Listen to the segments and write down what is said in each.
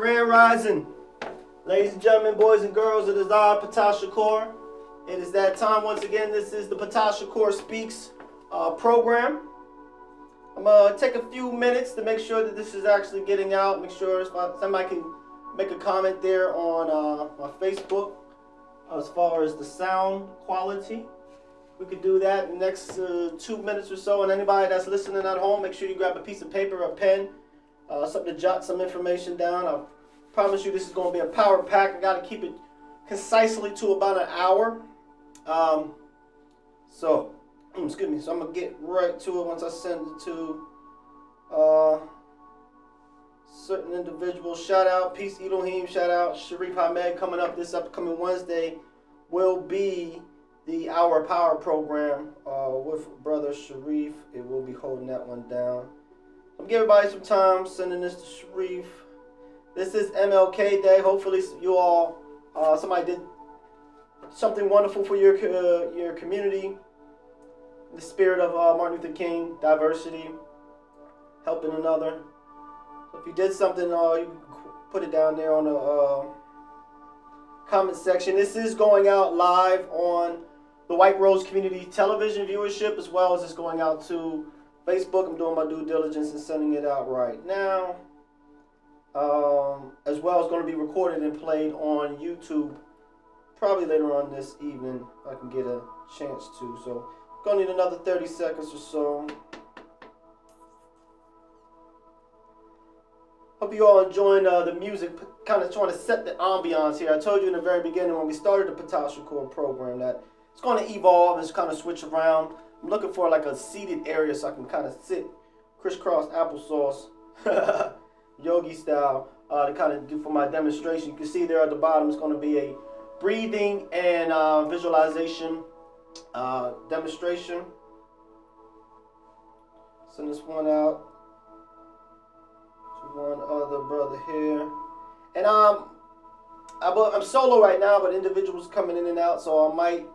Grand Rising. Ladies and gentlemen, boys and girls, it is I, Ptah Shakur. It is that time once again. This is the Ptah Shakur Speaks program. I'm going to take a few minutes to make sure that this is actually getting out. Make sure somebody can make a comment there on my Facebook as far as the sound quality. We could do that in the next 2 minutes or so. And anybody that's listening at home, make sure you grab a piece of paper, a pen, something to jot some information down. I promise you this is going to be a power pack. I got to keep it concisely to about an hour. Excuse me. So I'm going to get right to it once I send it to certain individuals. Shout out, Peace Elohim. Shout out, Sharif Ahmed. Coming up this upcoming Wednesday will be the Hour Power program with Brother Sharif. It will be holding that one down. I'm giving everybody some time, sending this to Sharif. This is MLK Day. Hopefully you all, somebody did something wonderful for your community. In the spirit of Martin Luther King, diversity, helping another. So if you did something, you can put it down there on the comment section. This is going out live on the White Rose Community Television viewership, as well as it's going out to Facebook. I'm doing my due diligence and sending it out right now. As well as going to be recorded and played on YouTube probably later on this evening if I can get a chance to. So gonna need another 30 seconds or so. Hope you all enjoying the music, kind of trying to set the ambiance here. I told you in the very beginning when we started the Ptah Shakur program that it's going to evolve and it's kind of switch around. I'm looking for like a seated area so I can kind of sit crisscross applesauce, yogi style, to kind of do for my demonstration. You can see there at the bottom it's going to be a breathing and visualization demonstration. Send this one out to one other brother here. And I'm solo right now, but individuals coming in and out, so I might,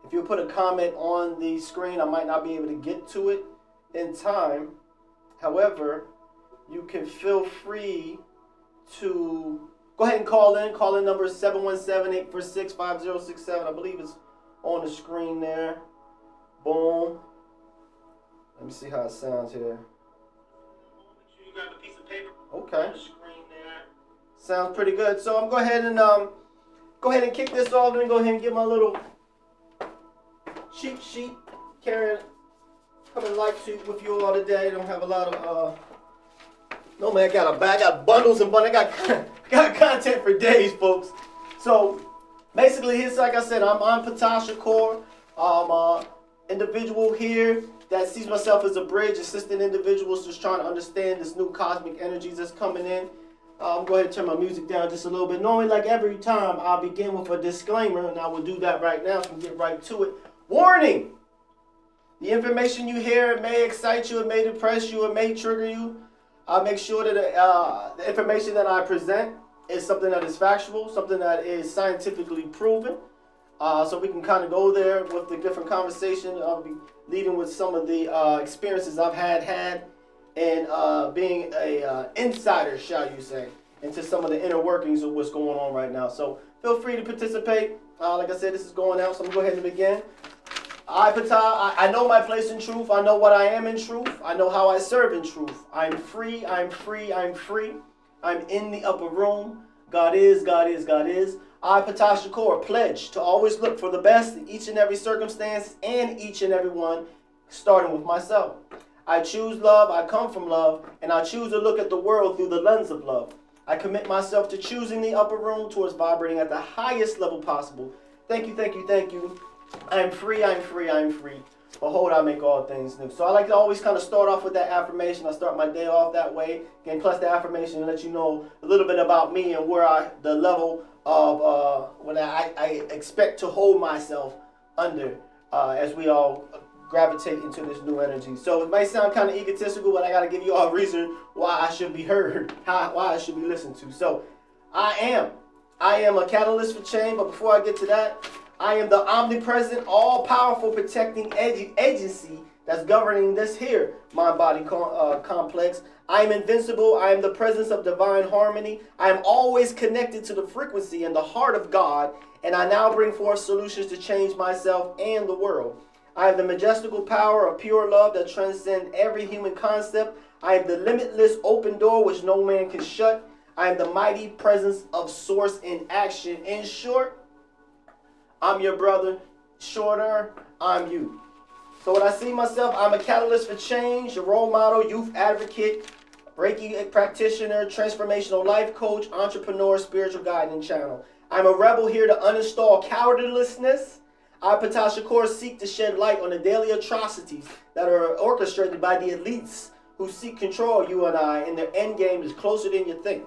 if you put a comment on the screen, I might not be able to get to it in time. However, you can feel free to go ahead and call in. Call in number is 717-846-5067. I believe it's on the screen there. Boom. Let me see how it sounds here. Make sure you grab a piece of paper. Okay. On the screen there. Sounds pretty good. So I'm going to go ahead and kick this off. Let me go ahead and get my little cheat sheet. Coming light with you all today. I don't have a lot of no man, I got bundles and bundles. I got content for days, folks. So basically, it's like I said, I'm Ptah Shakur. I'm an individual here that sees myself as a bridge, assisting individuals just trying to understand this new cosmic energies that's coming in. I'm going to turn my music down just a little bit. Normally, like every time, I'll begin with a disclaimer, and I will do that right now so we can get right to it. Warning! The information you hear, it may excite you, it may depress you, it may trigger you. I'll make sure that the information that I present is something that is factual, something that is scientifically proven. So we can kind of go there with the different conversation. I'll be leading with some of the experiences I've had and being a insider, shall you say, into some of the inner workings of what's going on right now. So feel free to participate. Like I said, this is going out, so I'm going to go ahead and begin. I, Ptah, I know my place in truth. I know what I am in truth. I know how I serve in truth. I'm free, I'm free, I'm free. I'm in the upper room. God is, God is, God is. I, Ptah Shakur, pledge to always look for the best in each and every circumstance and each and every one, starting with myself. I choose love, I come from love, and I choose to look at the world through the lens of love. I commit myself to choosing the upper room towards vibrating at the highest level possible. Thank you, thank you, thank you. I am free, I am free, I am free. Behold, I make all things new. So I like to always kind of start off with that affirmation. I start my day off that way. Again, plus the affirmation let you know a little bit about me and where the level of what I expect to hold myself under as we all gravitate into this new energy. So it might sound kind of egotistical, but I got to give you all a reason why I should be heard, why I should be listened to. So I am a catalyst for change, but before I get to that, I am the omnipresent, all-powerful protecting agency that's governing this here mind-body complex. I am invincible. I am the presence of divine harmony. I am always connected to the frequency and the heart of God, and I now bring forth solutions to change myself and the world. I have the majestical power of pure love that transcends every human concept. I am the limitless open door which no man can shut. I am the mighty presence of source in action. In short, I'm your brother. Shorter, I'm you. So when I see myself, I'm a catalyst for change, a role model, youth advocate, Reiki practitioner, transformational life coach, entrepreneur, spiritual guide, and channel. I'm a rebel here to uninstall cowardlessness. I, Ptah Shakur, seek to shed light on the daily atrocities that are orchestrated by the elites who seek control of you and I, and their end game is closer than you think.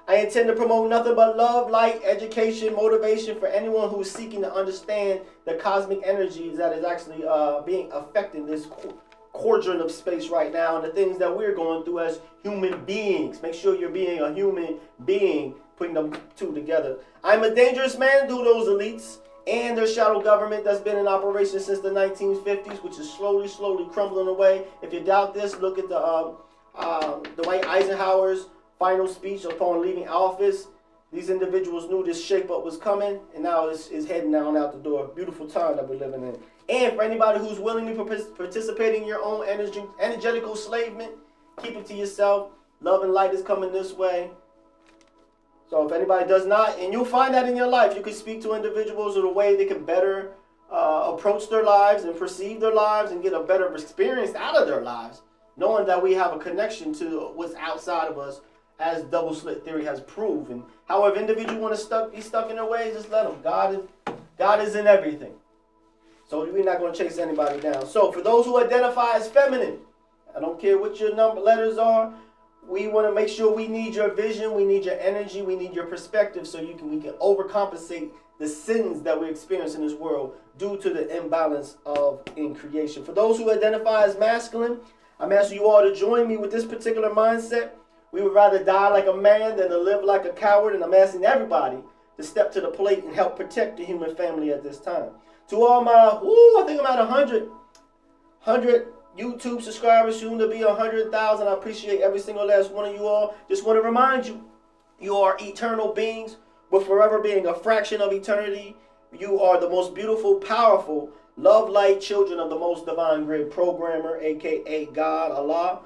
I intend to promote nothing but love, light, education, motivation for anyone who is seeking to understand the cosmic energies that is actually being affecting this quadrant of space right now, and the things that we're going through as human beings. Make sure you're being a human being, putting them two together. I'm a dangerous man to those elites and their shadow government that's been in operation since the 1950s, which is slowly crumbling away. If you doubt this, look at the Dwight Eisenhower's final speech upon leaving office. These individuals knew this shape-up was coming, and now it's heading down out the door. Beautiful time that we're living in. And for anybody who's willingly participating in your own energetical enslavement, keep it to yourself. Love and light is coming this way. So if anybody does not, and you'll find that in your life, you can speak to individuals in a way they can better approach their lives and perceive their lives and get a better experience out of their lives, knowing that we have a connection to what's outside of us, as double slit theory has proven. However, individuals want to be stuck in their ways, just let them. God is in everything. So we're not going to chase anybody down. So for those who identify as feminine, I don't care what your letters are, we want to make sure we need your vision, we need your energy, we need your perspective, so we can overcompensate the sins that we experience in this world due to the imbalance in creation. For those who identify as masculine, I'm asking you all to join me with this particular mindset. We would rather die like a man than to live like a coward, and I'm asking everybody to step to the plate and help protect the human family at this time. To all my, I think I'm at 100 YouTube subscribers, soon to be 100,000. I appreciate every single last one of you all. Just want to remind you, you are eternal beings with forever being a fraction of eternity. You are the most beautiful, powerful, love-light children of the most divine great programmer, aka God, Allah.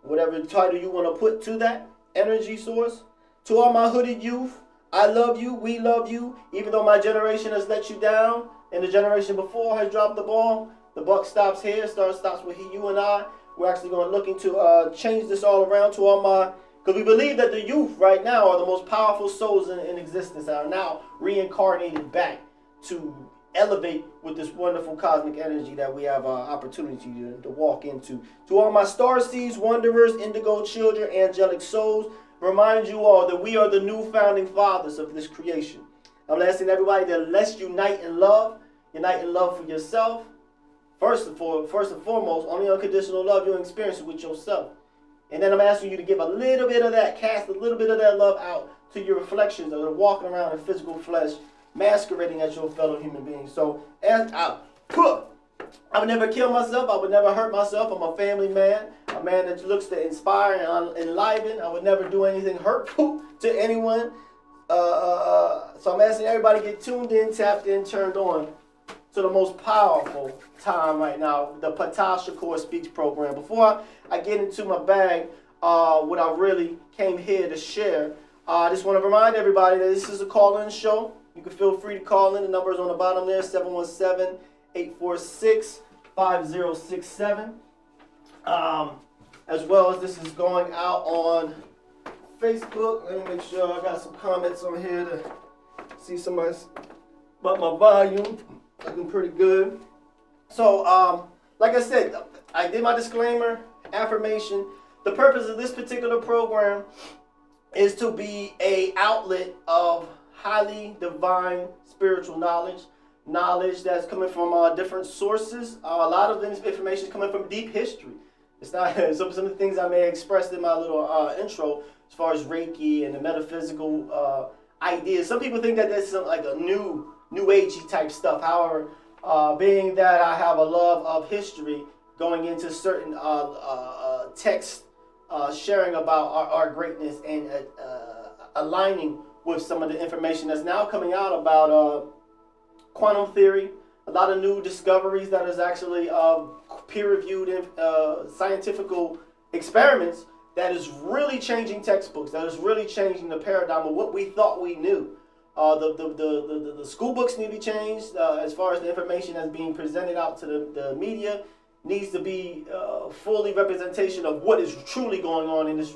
Whatever title you want to put to that energy source. To all my hooded youth, I love you, we love you. Even though my generation has let you down and the generation before has dropped the ball, the buck stops here, stops with you and I. We're actually going to looking to change this all around to all my, because we believe that the youth right now are the most powerful souls in existence, are now reincarnated back to elevate with this wonderful cosmic energy that we have opportunity to walk into. To all my star seeds, wanderers, indigo children, angelic souls, remind you all that we are the new founding fathers of this creation. I'm asking everybody to let's unite in love for yourself. First and foremost, only unconditional love you'll experience it with yourself. And then I'm asking you to give a little bit of that, cast a little bit of that love out to your reflections that are walking around in physical flesh, masquerading as your fellow human beings. So, I would never kill myself. I would never hurt myself. I'm a family man, a man that looks to inspire and enliven. I would never do anything hurtful to anyone. So I'm asking everybody to get tuned in, tapped in, turned on to the most powerful time right now, the Ptah Shakur Speaks program. Before I get into my bag, what I really came here to share, I just want to remind everybody that this is a call-in show. You can feel free to call in. The number is on the bottom there, 717-846-5067. As well as this is going out on Facebook. Let me make sure I got some comments on here to see somebody's about my volume. Looking pretty good. So, like I said, I did my disclaimer, affirmation. The purpose of this particular program is to be an outlet of highly divine spiritual knowledge that's coming from different sources. A lot of this information is coming from deep history. It's not some of the things I may have expressed in my little intro as far as Reiki and the metaphysical ideas. Some people think that that's like a new new agey type stuff. However, being that I have a love of history, going into certain texts, sharing about our greatness and aligning with some of the information that's now coming out about quantum theory, a lot of new discoveries that is actually peer-reviewed scientific experiments that is really changing textbooks, that is really changing the paradigm of what we thought we knew. The school books need to be changed as far as the information that's being presented out to the media needs to be fully representation of what is truly going on in this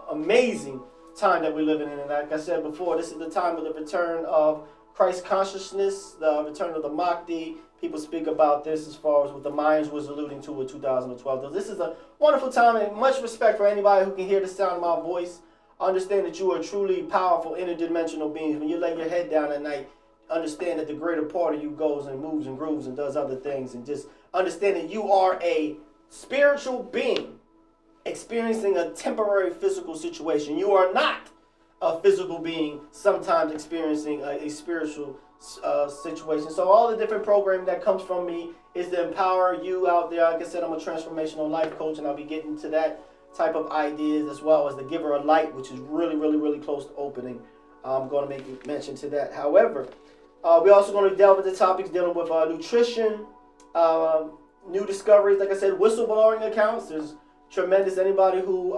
amazing time that we're living in. And like I said before, this is the time of the return of Christ consciousness, the return of the Mahdi. People speak about this as far as what the Mayans was alluding to in 2012. This is a wonderful time, and much respect for anybody who can hear the sound of my voice. Understand that you are truly powerful, interdimensional beings. When you lay your head down at night, understand that the greater part of you goes and moves and grooves and does other things. And just understand that you are a spiritual being experiencing a temporary physical situation. You are not a physical being sometimes experiencing a spiritual situation. So all the different programming that comes from me is to empower you out there. Like I said, I'm a transformational life coach, and I'll be getting to that type of ideas, as well as the giver of light, which is really close to opening. I'm going to make mention to that. However, we're also going to delve into topics dealing with nutrition, new discoveries. Like I said, whistleblowing accounts. There's tremendous. Anybody who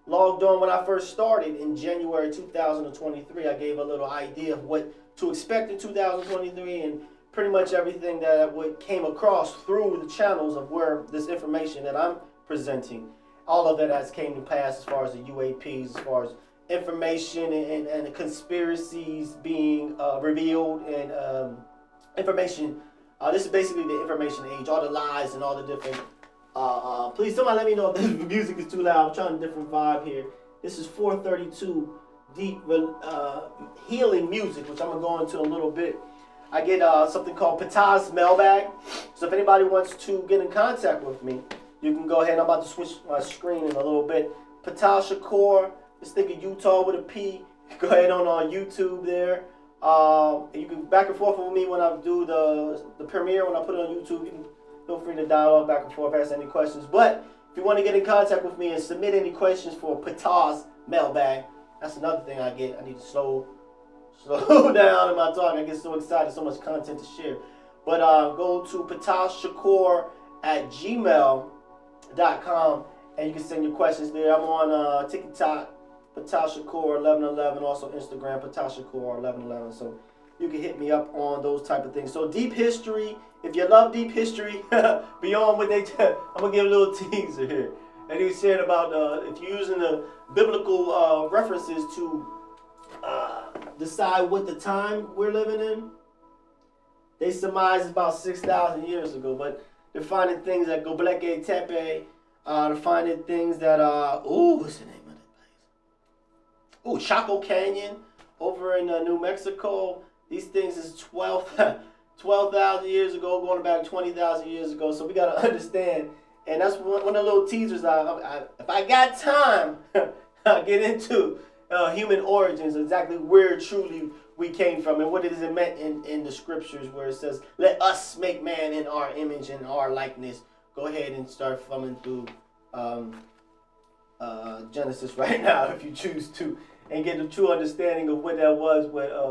logged on when I first started in January 2023, I gave a little idea of what to expect in 2023, and pretty much everything that came across through the channels of where this information that I'm presenting, all of that has came to pass as far as the UAPs, as far as information and the conspiracies being revealed, and information. This is basically the information age, all the lies and all the different. Please, somebody let me know if the music is too loud. I'm trying a different vibe here. This is 432 deep healing music, which I'm going to go into a little bit. I get something called Ptah's mailbag. So if anybody wants to get in contact with me, you can go ahead. I'm about to switch my screen in a little bit. Ptah Shakur, just think of Utah with a P. Go ahead on YouTube there. You can back and forth with me when I do the premiere, when I put it on YouTube. You can feel free to dialogue back and forth, ask any questions. But if you want to get in contact with me and submit any questions for Ptah's mailbag, that's another thing I get. I need to slow down in my talk. I get so excited, so much content to share. But go to ptahshakur@gmail.com and you can send your questions there. I'm on TikTok, Ptah Shakur 1111, also Instagram, Ptah Shakur 1111. So you can hit me up on those type of things. So deep history, if you love deep history, beyond what they tell, I'm going to give a little teaser here. And he said about if you're using the biblical references to decide what the time we're living in, they surmise about 6,000 years ago. But they're finding things that Göbekli Tepe, they're finding things that, what's the name of that place? Chaco Canyon over in New Mexico. These things is 12,000 years ago, going back 20,000 years ago. So we got to understand. And that's one of the little teasers. If I got time, I'll get into human origins, exactly where truly we came from and what it is it meant in the scriptures where it says, let us make man in our image and our likeness. Go ahead and start thumbing through Genesis right now if you choose to, and get a true understanding of what that was,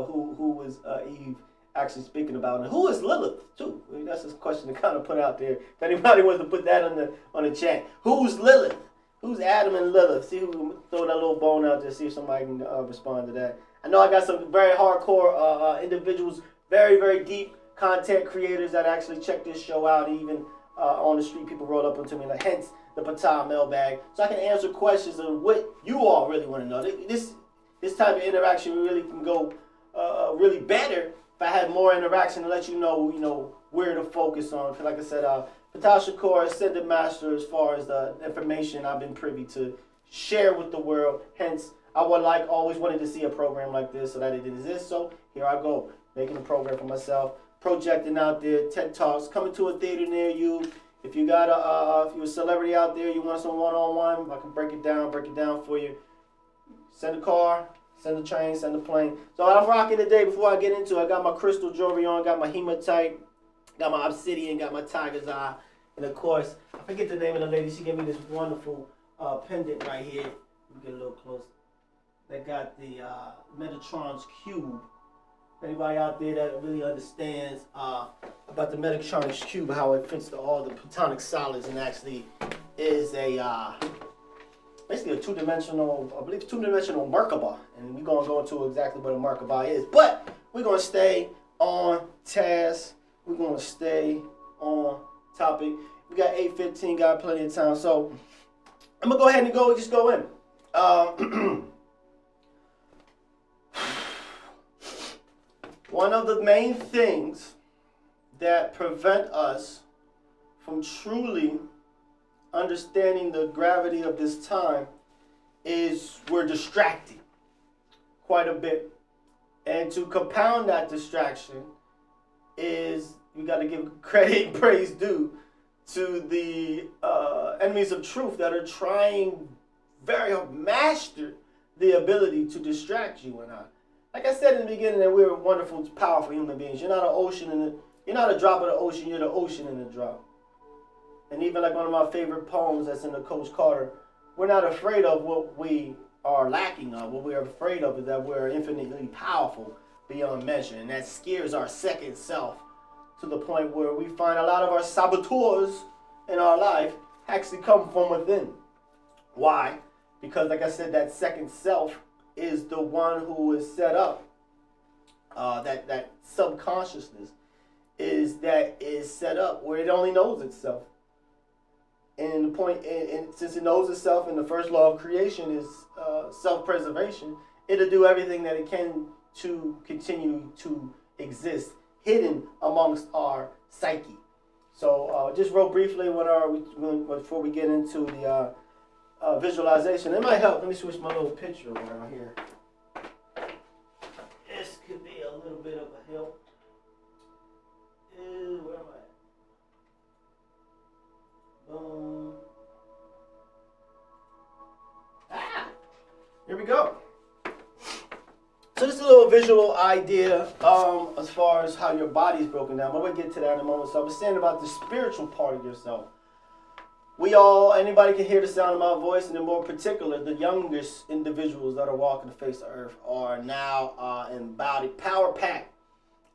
who was Eve actually speaking about, and who is Lilith too. I mean, that's a question to kind of put out there. If anybody wants to put that on the chat, who's Lilith? Who's Adam and Lilith? See who throw that little bone out there. See if somebody can respond to that. I know I got some very hardcore individuals, very deep content creators that actually check this show out. Even on the street, people roll up onto me, like hence the Ptah mailbag, so I can answer questions of what you all really want to know. This type of interaction really can go really better if I had more interaction to let you know where to focus on. Because like I said, Ptah Shakur, Ascended Master, as far as the information I've been privy to share with the world. Hence, I always wanted to see a program like this so that it did exist. So here I go, making a program for myself, projecting out there, TED Talks, coming to a theater near you. If you got if you're a celebrity out there, you want some one-on-one, I can break it down for you. Send a car, Send the train, send the plane. So I'm rocking today. Before I get into it, I got my crystal jewelry on, got my hematite, got my obsidian, got my tiger's eye, and of course, I forget the name of the lady. She gave me this wonderful pendant right here. Let me get a little closer. That got the Metatron's cube. Anybody out there that really understands about the Metatron's cube, how it fits to all the platonic solids, and actually is a basically a two-dimensional, I believe, two-dimensional Merkaba. And we're going to go into exactly what a Merkaba is. But we're going to stay on task. We're going to stay on topic. We got 8:15, got plenty of time. So I'm going to go ahead and just go in. One of the main things that prevent us from truly understanding the gravity of this time is we're distracted quite a bit. And to compound that distraction is you got to give credit and praise due to the enemies of truth that are trying very hard, master the ability to distract you and I. Like I said in the beginning, that we're wonderful, powerful human beings. You're not an ocean you're not a drop of the ocean. You're the ocean in the drop. And even like one of my favorite poems that's in the Coach Carter, we're not afraid of what we are lacking of. What we're afraid of is that we're infinitely powerful beyond measure. And that scares our second self to the point where we find a lot of our saboteurs in our life actually come from within. Why? Because like I said, that second self is the one who is set up. That subconsciousness is set up where it only knows itself. And the point, and since it knows itself, and the first law of creation is self-preservation, it'll do everything that it can to continue to exist, hidden amongst our psyche. So just real briefly, before we get into the visualization, it might help. Let me switch my little picture around here. This could be a little bit of a help. Where am I? Boom. Here we go. So this is a little visual idea as far as how your body's broken down. But we'll get to that in a moment. So I was saying about the spiritual part of yourself. Anybody can hear the sound of my voice, and in more particular, the youngest individuals that are walking the face of earth are now embodied, power packed.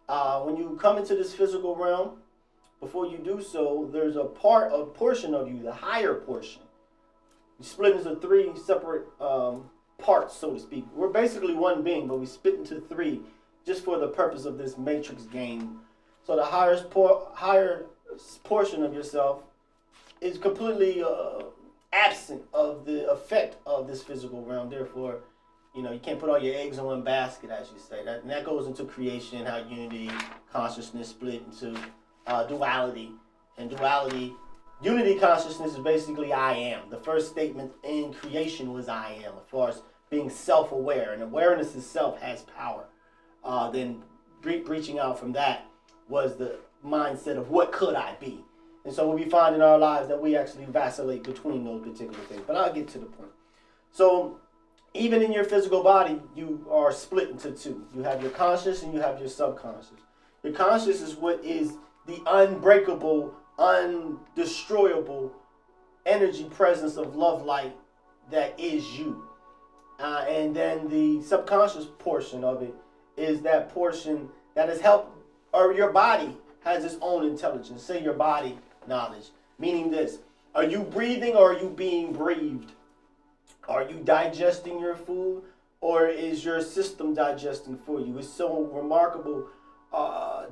When you come into this physical realm, before you do so, there's a portion of you, the higher portion. You split into three separate parts, so to speak. We're basically one being, but we split into three just for the purpose of this matrix game. So the higher portion of yourself is completely absent of the effect of this physical realm. Therefore, you can't put all your eggs in one basket, as you say. And that goes into creation, how unity, consciousness split into duality. And unity consciousness is basically I am. The first statement in creation was I am, as far as being self-aware. And awareness itself has power. Then breaching out from that was the mindset of what could I be? And so we find in our lives that we actually vacillate between those particular things. But I'll get to the point. So even in your physical body, you are split into two. You have your conscious and you have your subconscious. Your conscious is what is the unbreakable, undestroyable energy presence of love light that is you. And then the subconscious portion of it is that portion that has helped, or your body has its own intelligence. Say your body knowledge. Meaning this, are you breathing or are you being breathed? Are you digesting your food or is your system digesting for you? It's so remarkable,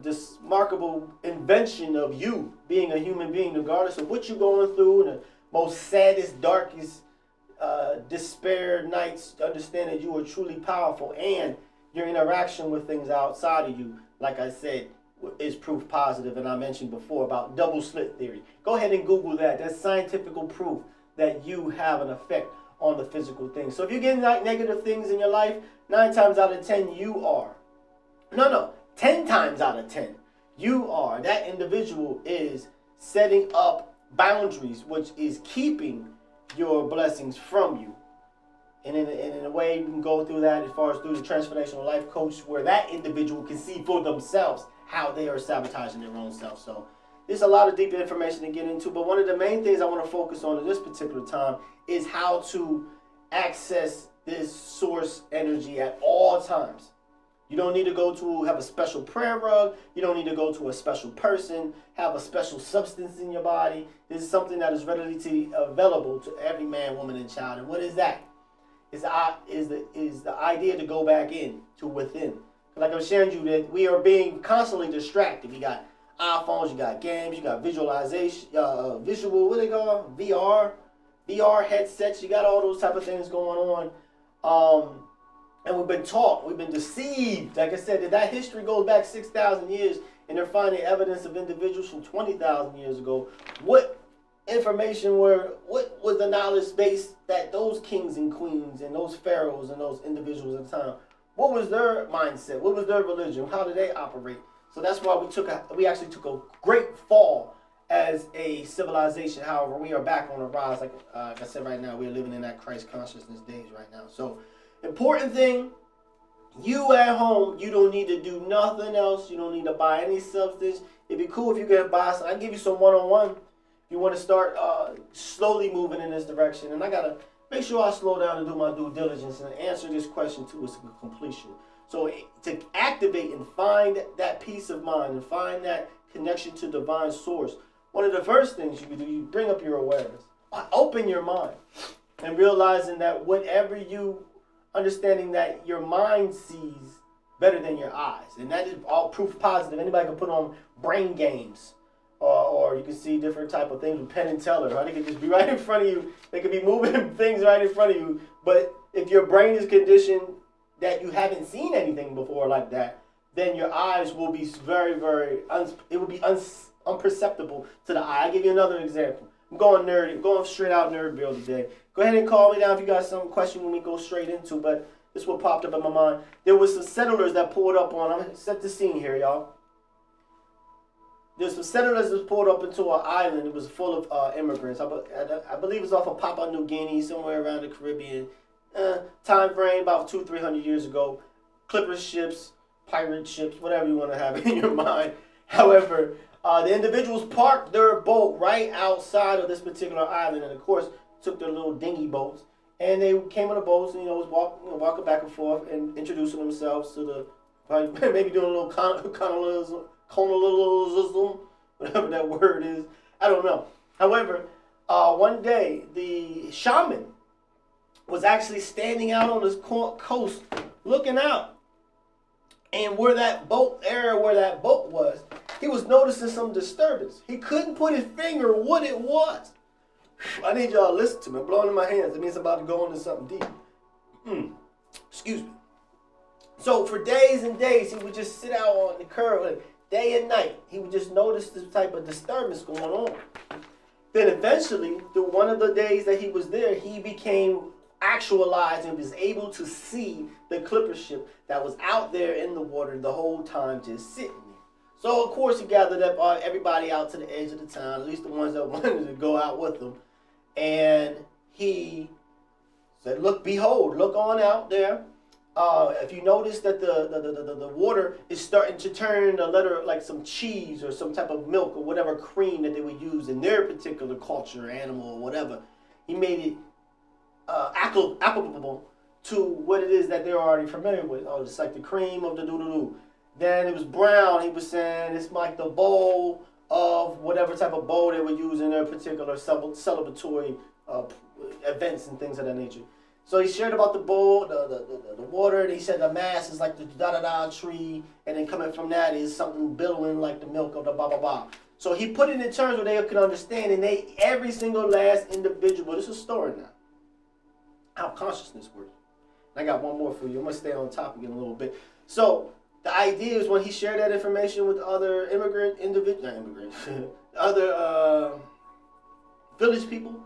this remarkable invention of you being a human being, regardless of what you're going through, the most saddest, darkest, despair nights, understand that you are truly powerful, and your interaction with things outside of you, like I said, is proof positive. And I mentioned before about double slit theory. Go ahead and Google that. That's scientific proof that you have an effect on the physical things. So if you're getting negative things in your life, 9 times out of 10 you are. 10 times out of 10 you are. That individual is setting up boundaries, which is keeping your blessings from you. And in a way, we can go through that as far as through the transformational life coach, where that individual can see for themselves how they are sabotaging their own self. So there's a lot of deep information to get into, but one of the main things I want to focus on at this particular time is how to access this source energy at all times. You don't need to go to have a special prayer rug. You don't need to go to a special person, have a special substance in your body. This is something that is readily available to every man, woman, and child. And what is that? Is the idea to go back in, to within. Like I'm sharing you that we are being constantly distracted. You got iPhones, you got games, you got visualization, visual, what they call VR headsets. You got all those type of things going on. And we've been taught, we've been deceived. Like I said, that history goes back 6,000 years, and they're finding evidence of individuals from 20,000 years ago. What was the knowledge base that those kings and queens and those pharaohs and those individuals at the time, what was their mindset? What was their religion? How did they operate? So that's why we actually took a great fall as a civilization. However, we are back on the rise. Like I said, right now, we're living in that Christ consciousness days right now. So important thing, you at home, you don't need to do nothing else. You don't need to buy any substance. It'd be cool if you could buy some. I give you some one-on-one. If you want to start slowly moving in this direction. And I got to make sure I slow down and do my due diligence and answer this question to its completion. So to activate and find that peace of mind and find that connection to divine source, one of the first things you can do, you bring up your awareness. Open your mind and realizing that whatever you understanding that your mind sees better than your eyes. And that is all proof positive. Anybody can put on brain games. Or you can see different type of things with Penn and Teller. Right? They can just be right in front of you. They can be moving things right in front of you. But if your brain is conditioned that you haven't seen anything before like that, then your eyes will be very, very, it will be unperceptible to the eye. I'll give you another example. I'm going nerdy. I'm going straight out Nerdville today. Go ahead and call me down if you got some question when we go straight into, but this is what popped up in my mind. There was some settlers that pulled up on, I'm going to set the scene here, y'all. There's some settlers that pulled up into an island. It was full of immigrants. I believe it was off of Papua New Guinea, somewhere around the Caribbean. Time frame about 200-300 years ago. Clipper ships, pirate ships, whatever you want to have in your mind. However, the individuals parked their boat right outside of this particular island, and of course, took their little dinghy boats, and they came on the boats and was walking back and forth and introducing themselves to the maybe doing a little colonialism, whatever that word is. I don't know. However, one day the shaman was actually standing out on this coast, looking out, and where that boat was, he was noticing some disturbance. He couldn't put his finger what it was. I need y'all to listen to me. I'm blowing in my hands. It means I'm about to go into something deep. Excuse me. So for days and days, he would just sit out on the curb, day and night. He would just notice this type of disturbance going on. Then eventually, through one of the days that he was there, he became actualized and was able to see the clipper ship that was out there in the water the whole time just sitting there. So of course he gathered up everybody out to the edge of the town, at least the ones that wanted to go out with him. And he said, look, behold, look on out there. If you notice that the water is starting to turn a letter like some cheese or some type of milk or whatever cream that they would use in their particular culture, animal or whatever, he made it applicable to what it is that they're already familiar with. Oh, it's like the cream of the doo-doo-doo. Then it was brown. He was saying it's like the bowl of whatever type of bowl they would use in their particular celebratory events and things of that nature. So he shared about the bowl, the water, and he said the mass is like the da-da-da tree, and then coming from that is something billowing like the milk of the ba-ba-ba. So he put it in terms where they could understand, and every single last individual, this is a story now, how consciousness works. I got one more for you. I'm going to stay on topic in a little bit. So the idea is when he shared that information with other other village people,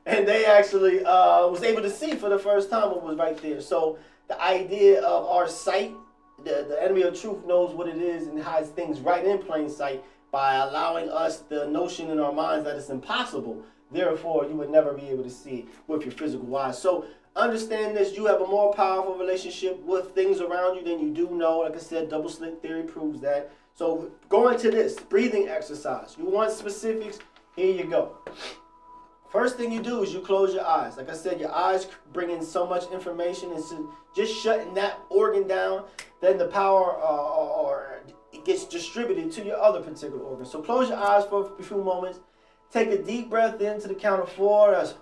and they actually was able to see for the first time what was right there. So the idea of our sight, the enemy of truth knows what it is and hides things right in plain sight by allowing us the notion in our minds that it's impossible. Therefore, you would never be able to see it with your physical eyes. So understand this, you have a more powerful relationship with things around you than you do know. Like I said, double slit theory proves that. So go into this breathing exercise. You want specifics? Here you go. First thing you do is you close your eyes. Like I said, your eyes bring in so much information, and so just shutting that organ down, then the power or it gets distributed to your other particular organs. So close your eyes for a few moments. Take a deep breath in to the count of 4. That's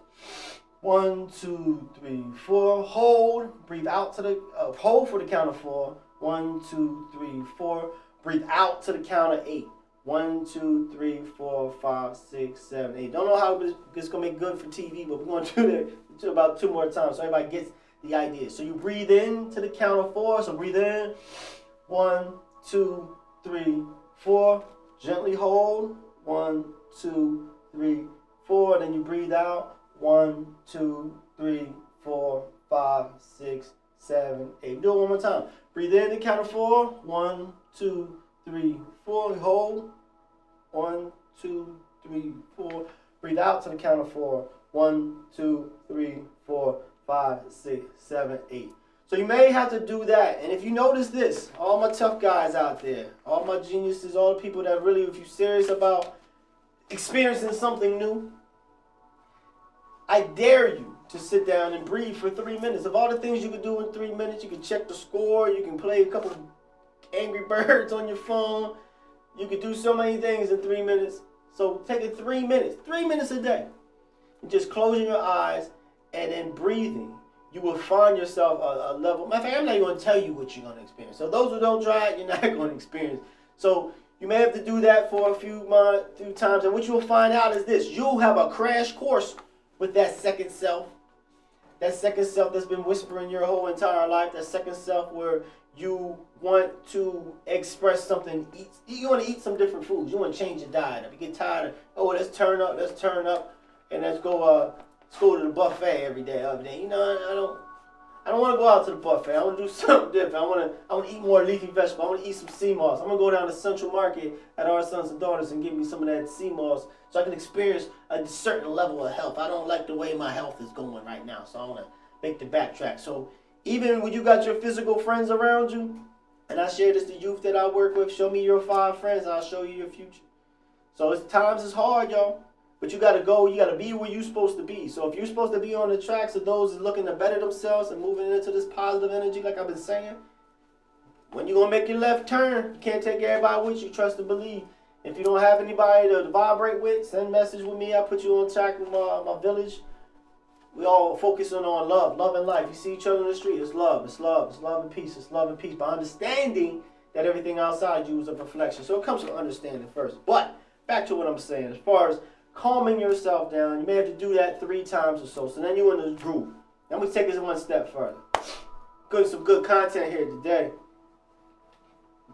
1, 2, 3, 4. Hold. Breathe out to the hold for the count of 4. 1, 2, 3, 4. Breathe out to the count of 8. 1, 2, 3, 4, 5, 6, 7, 8. Don't know how it's gonna make good for TV, but we're gonna do that about 2 more times so everybody gets the idea. So you breathe in to the count of 4. So breathe in. 1, 2, 3, 4. Gently hold. 1, 2, 3, 4. Then you breathe out. 1, 2, 3, 4, 5, 6, 7, 8. Do it one more time. Breathe in to the count of 4. 1, 2, 3, 4. Hold. 1, 2, 3, 4. Breathe out to the count of 4. 1, 2, 3, 4, 5, 6, 7, 8. So you may have to do that. And if you notice this, all my tough guys out there, all my geniuses, all the people that really, if you're serious about experiencing something new, I dare you to sit down and breathe for 3 minutes. Of all the things you can do in 3 minutes, you can check the score, you can play a couple of Angry Birds on your phone, you can do so many things in 3 minutes. So take it 3 minutes, 3 minutes a day. And just closing your eyes and then breathing. You will find yourself a level. Matter of fact, I'm not even going to tell you what you're going to experience. So those who don't try it, you're not going to experience. So you may have to do that for a few times. And what you'll find out is this. You'll have a crash course with that second self. That second self that's been whispering your whole entire life. That second self where you want to express something. You want to eat some different foods. You want to change your diet up. You get tired of, oh, let's turn up, and let's go to the buffet every day. You know, I don't want to go out to the buffet. I want to do something different. I want to eat more leafy vegetables. I want to eat some sea moss. I'm going to go down to Central Market at Our Sons and Daughters and give me some of that sea moss so I can experience a certain level of health. I don't like the way my health is going right now, so I want to make the backtrack. So even when you got your physical friends around you, and I share this to youth that I work with, show me your 5 friends, I'll show you your future. So times is hard, y'all. But you got to go, you got to be where you're supposed to be. So if you're supposed to be on the tracks of those looking to better themselves and moving into this positive energy, like I've been saying, when you're going to make your left turn, you can't take everybody with you. Trust and believe. If you don't have anybody to vibrate with, send a message with me. I'll put you on track with my village. We all focusing on love and life. You see each other in the street, it's love and peace. It's love and peace. By understanding that everything outside you is a reflection. So it comes from understanding first. But back to what I'm saying. As far as calming yourself down, you may have to do that 3 times or so. So then you're in the groove. Now I'm going to take this one step further. Some good content here today.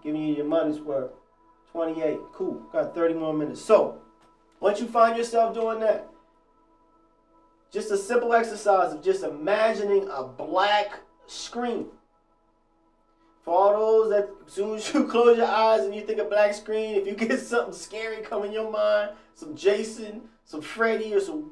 Giving you your money's worth. 28. Cool. Got 30 more minutes. So once you find yourself doing that, just a simple exercise of just imagining a black screen. For all those that as soon as you close your eyes and you think of black screen, if you get something scary come in your mind, some Jason, some Freddy, or some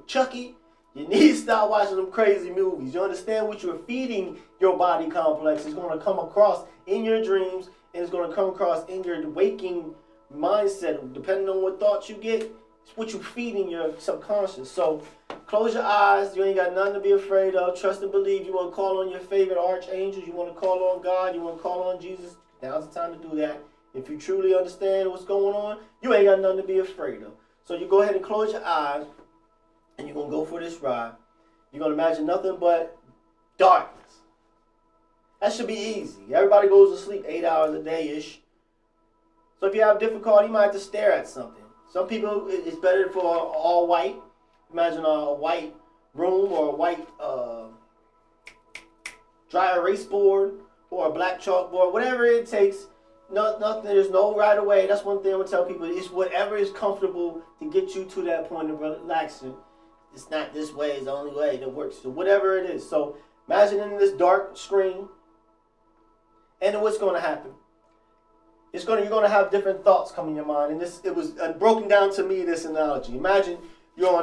Chucky, you need to stop watching them crazy movies. You understand what you're feeding your body complex is going to come across in your dreams, and it's going to come across in your waking mindset. Depending on what thoughts you get, it's what you're feeding your subconscious. So close your eyes. You ain't got nothing to be afraid of. Trust and believe. You want to call on your favorite archangels. You want to call on God. You want to call on Jesus. Now's the time to do that. If you truly understand what's going on, you ain't got nothing to be afraid of. So you go ahead and close your eyes, and you're going to go for this ride. You're going to imagine nothing but darkness. That should be easy. Everybody goes to sleep 8 hours a day-ish. So if you have difficulty, you might have to stare at something. Some people, it's better for all white. Imagine a white room or a white dry erase board or a black chalkboard, whatever it takes. Nothing. There's no right away. That's one thing I would tell people. It's whatever is comfortable to get you to that point of relaxing. It's not this way. It's the only way that works. So whatever it is. So imagine in this dark screen, and then what's going to happen? You're going to have different thoughts come in your mind. And it was broken down to me, this analogy. Imagine you're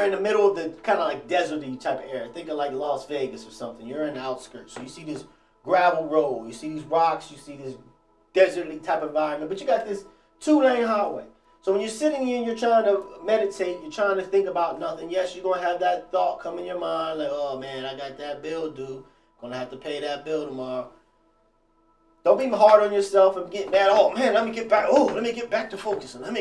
in the middle of the kind of like deserty type of area. Think of like Las Vegas or something. You're in the outskirts. So you see this gravel road. You see these rocks. You see this deserty type of environment. But you got this 2-lane highway. So when you're sitting here and you're trying to meditate, you're trying to think about nothing. Yes, you're going to have that thought come in your mind like, oh man, I got that bill due. Going to have to pay that bill tomorrow. Don't be hard on yourself and get mad. Oh man, let me get back to focusing. I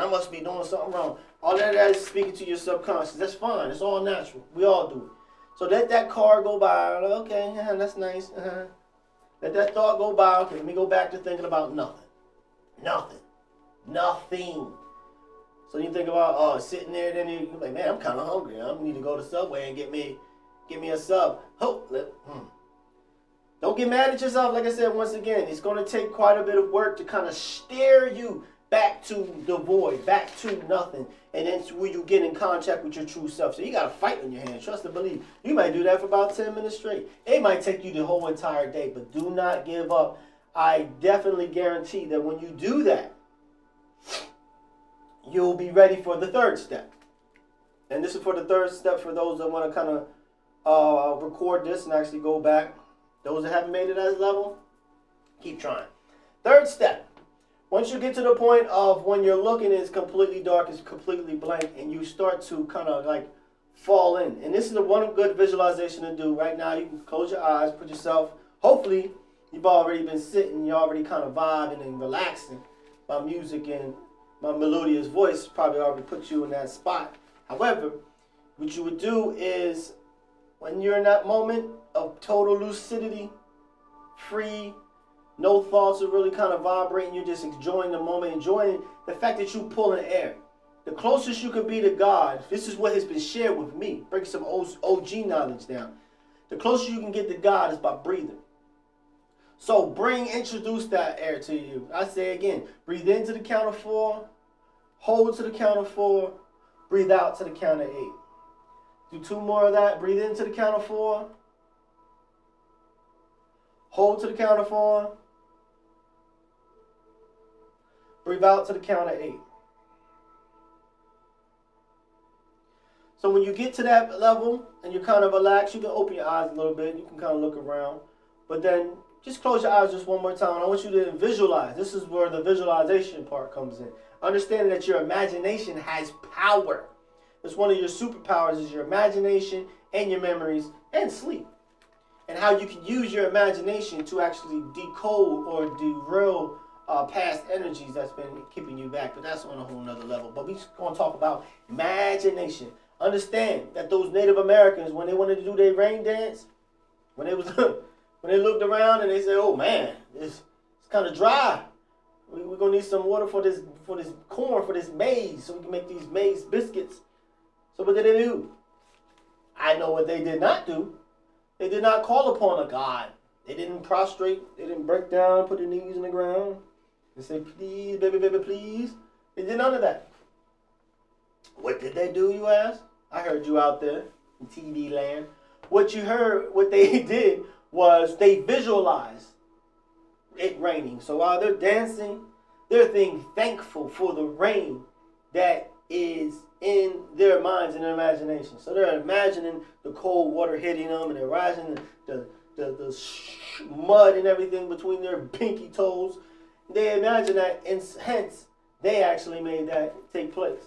must be doing something wrong. All that is speaking to your subconscious. That's fine. It's all natural. We all do it. So let that car go by. Okay, yeah, that's nice. Let that thought go by. Okay, let me go back to thinking about nothing. So you think about sitting there, then you're like, man, I'm kind of hungry. I need to go to Subway and get me a sub. Don't get mad at yourself. Like I said, once again, it's going to take quite a bit of work to kind of steer you back to the void, back to nothing. And then where you get in contact with your true self. So you got a fight on your hands. Trust and believe. You might do that for about 10 minutes straight. It might take you the whole entire day, but do not give up. I definitely guarantee that when you do that, you'll be ready for the third step. And this is for the third step for those that want to kind of record this and actually go back. Those that haven't made it at this level, keep trying. Third step. Once you get to the point of when you're looking, it's completely dark, it's completely blank, and you start to kind of like fall in. And this is the one good visualization to do. Right now, you can close your eyes, put yourself, hopefully, you've already been sitting, you're already kind of vibing and relaxing. My music and my melodious voice probably already put you in that spot. However, what you would do is, when you're in that moment of total lucidity, free, no thoughts are really kind of vibrating, you're just enjoying the moment, enjoying the fact that you pull in air. The closest you could be to God, this is what has been shared with me, break some OG knowledge down. The closer you can get to God is by breathing. So introduce that air to you. I say again, breathe into the count of 4, hold to the count of 4, breathe out to the count of 8. Do 2 more of that. Breathe into the count of 4. Hold to the count of 4. Breathe out to the count of 8. So when you get to that level and you're kind of relaxed, you can open your eyes a little bit. You can kind of look around. But then just close your eyes just one more time. I want you to visualize. This is where the visualization part comes in. Understanding that your imagination has power. It's one of your superpowers is your imagination and your memories and sleep. And how you can use your imagination to actually decode or derail past energies that's been keeping you back. But that's on a whole nother level. But we're going to talk about imagination. Understand that those Native Americans, when they wanted to do their rain dance, when they looked around and they said, oh man, it's kind of dry. We're going to need some water for this corn, for this maize, so we can make these maize biscuits. So what did they do? I know what they did not do. They did not call upon a God. They didn't prostrate. They didn't break down, put their knees in the ground, and say, please, baby, baby, please. They did none of that. What did they do, you ask? I heard you out there in TV land. What they did was they visualized it raining. So while they're dancing, they're being thankful for the rain that is in their minds and their imagination. So they're imagining the cold water hitting them, and they're rising the mud and everything between their pinky toes. They imagine that, and hence they actually made that take place.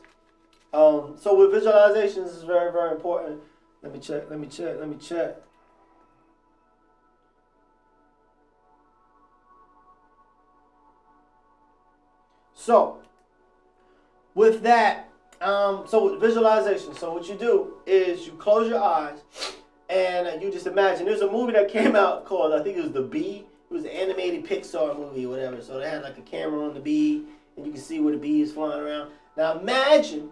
So with visualizations, this is very, very important. Let me check. So with that, so visualization. So what you do is you close your eyes and you just imagine. There's a movie that came out called, I think it was The Bee. It was an animated Pixar movie or whatever. So they had like a camera on the bee and you can see where the bee is flying around. Now imagine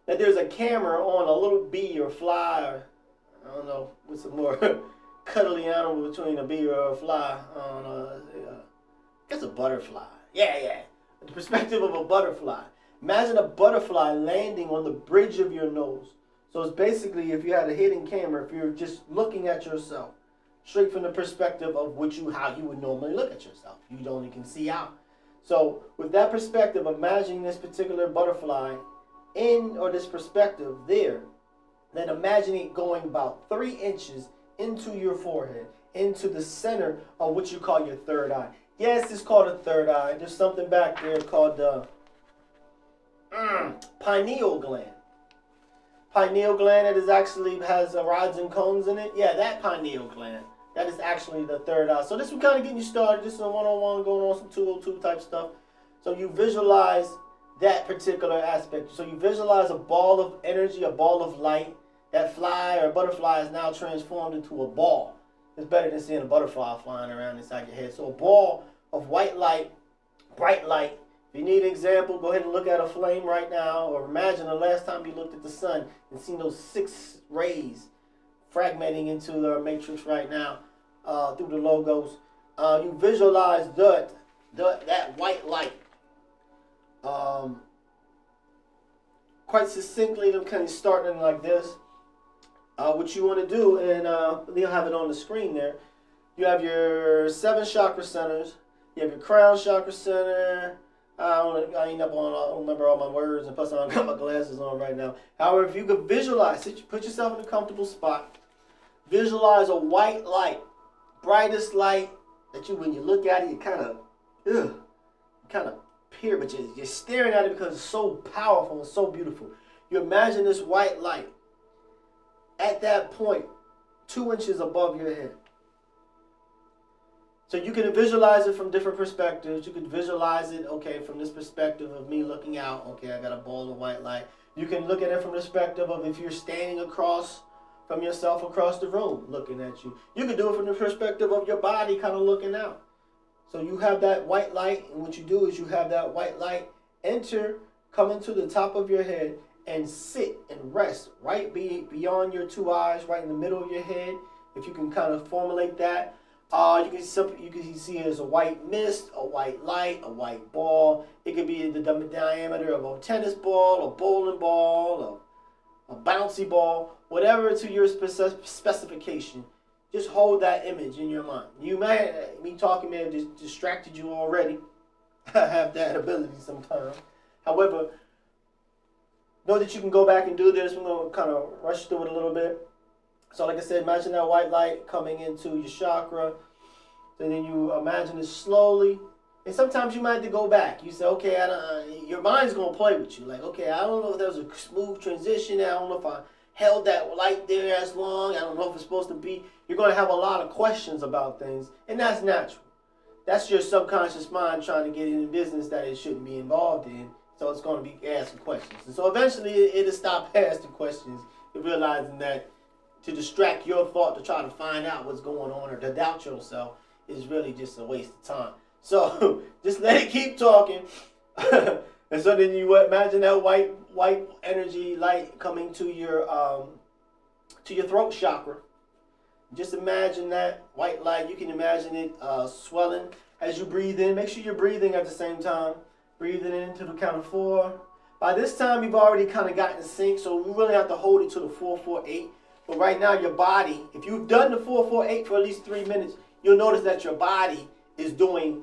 that there's a camera on a little bee or fly, or I don't know, what's a more cuddly animal between a bee or a fly. I don't know. I guess a butterfly. Yeah. The perspective of a butterfly. Imagine a butterfly landing on the bridge of your nose. So it's basically, if you had a hidden camera, if you're just looking at yourself, straight from the perspective of how you would normally look at yourself. You only can see out. So with that perspective, imagining this particular butterfly or this perspective there, then imagine it going about 3 inches into your forehead, into the center of what you call your third eye. Yes, it's called a third eye. There's something back there called the pineal gland. Pineal gland that is actually has rods and cones in it. Yeah, that pineal gland. That is actually the third eye. So this will kind of get you started. This is a one-on-one going on some 202 type stuff. So you visualize that particular aspect. So you visualize a ball of energy, a ball of light. That fly or butterfly is now transformed into a ball. It's better than seeing a butterfly flying around inside your head. So a ball of white light, bright light. If you need an example, go ahead and look at a flame right now, or imagine the last time you looked at the sun and seen those 6 rays fragmenting into the matrix right now through the logos. You visualize that white light. Quite succinctly, I'm kind of starting like this. What you want to do, and they'll have it on the screen there. You have your 7 chakra centers. You have your crown chakra center. I don't remember all my words, and plus I don't got my glasses on right now. However, if you could visualize, put yourself in a comfortable spot. Visualize a white light, brightest light that when you look at it, you kind of peer, but you're staring at it because it's so powerful and so beautiful. You imagine this white light at that point, 2 inches above your head. So you can visualize it from different perspectives. You can visualize it, okay, from this perspective of me looking out. Okay, I got a ball of white light. You can look at it from the perspective of if you're standing across from yourself across the room looking at you. You can do it from the perspective of your body kind of looking out. So you have that white light, and what you do is you have that white light come into the top of your head and sit and rest right beyond your 2 eyes, right in the middle of your head. If you can kind of formulate that. You can see it as a white mist, a white light, a white ball. It could be the diameter of a tennis ball, a bowling ball, a bouncy ball, whatever to your specification. Just hold that image in your mind. Me talking may have just distracted you already. I have that ability sometimes. However, know that you can go back and do this. We're going to kind of rush through it a little bit. So like I said, imagine that white light coming into your chakra. And then you imagine it slowly. And sometimes you might have to go back. You say, okay, your mind's going to play with you. Like, okay, I don't know if there was a smooth transition. I don't know if I held that light there as long. I don't know if it's supposed to be. You're going to have a lot of questions about things. And that's natural. That's your subconscious mind trying to get in business that it shouldn't be involved in. So it's going to be asking questions. And so eventually it'll stop asking questions and realizing that to distract your thought to try to find out what's going on or to doubt yourself is really just a waste of time. So just let it keep talking. And so then you imagine that white energy light coming to your throat chakra. Just imagine that white light. You can imagine it swelling as you breathe in. Make sure you're breathing at the same time. Breathing in to the count of 4. By this time, you've already kind of gotten in sync, so you really have to hold it to the 4-4-8. But right now, your body, if you've done the 4-4-8 for at least 3 minutes, you'll notice that your body is doing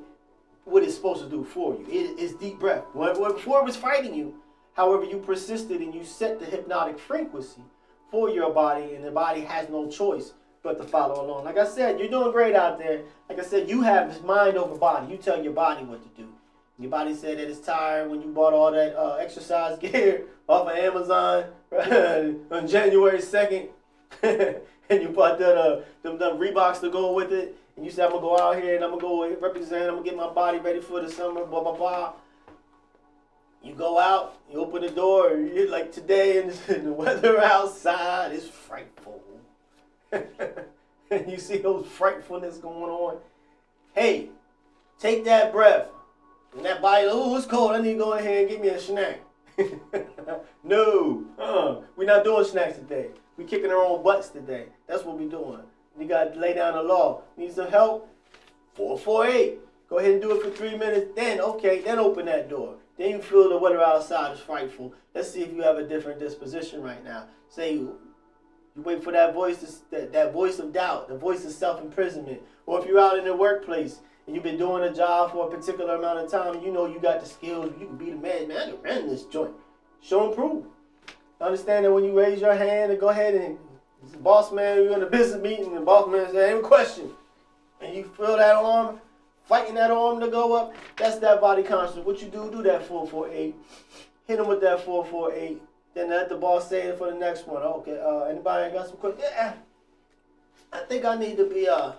what it's supposed to do for you. It is deep breath. Before it was fighting you, however, you persisted and you set the hypnotic frequency for your body, and the body has no choice but to follow along. Like I said, you're doing great out there. Like I said, you have this mind over body. You tell your body what to do. Your body said that it's tired when you bought all that exercise gear off of Amazon on January 2nd. And you bought that them Reeboks to go with it. And you said, I'm going to go out here and I'm going to go represent. I'm going to get my body ready for the summer, blah, blah, blah. You go out, you open the door, you're like today, and the weather outside is frightful. And you see those frightfulness going on. Hey, take that breath. And that body, oh, it's cold. I need to go in here and get me a snack. No, we're not doing snacks today. We're kicking our own butts today. That's what we're doing. You got to lay down the law. Need some help? 4-4-8. Go ahead and do it for 3 minutes. Then open that door. Then you feel the weather outside is frightful. Let's see if you have a different disposition right now. Say you wait for that voice, that voice of doubt, the voice of self-imprisonment. Or if you're out in the workplace, and you've been doing a job for a particular amount of time, and you know you got the skills, you can be the man, I can run this joint. Show and prove. Understand that when you raise your hand and go ahead and boss man, you're in a business meeting, and the boss man says, any question, and you feel that arm, fighting that arm to go up, that's that body conscious. What you do that 448. Hit him with that 448. Then let the boss say it for the next one. Okay, anybody got some questions? Yeah, I think I need to be, I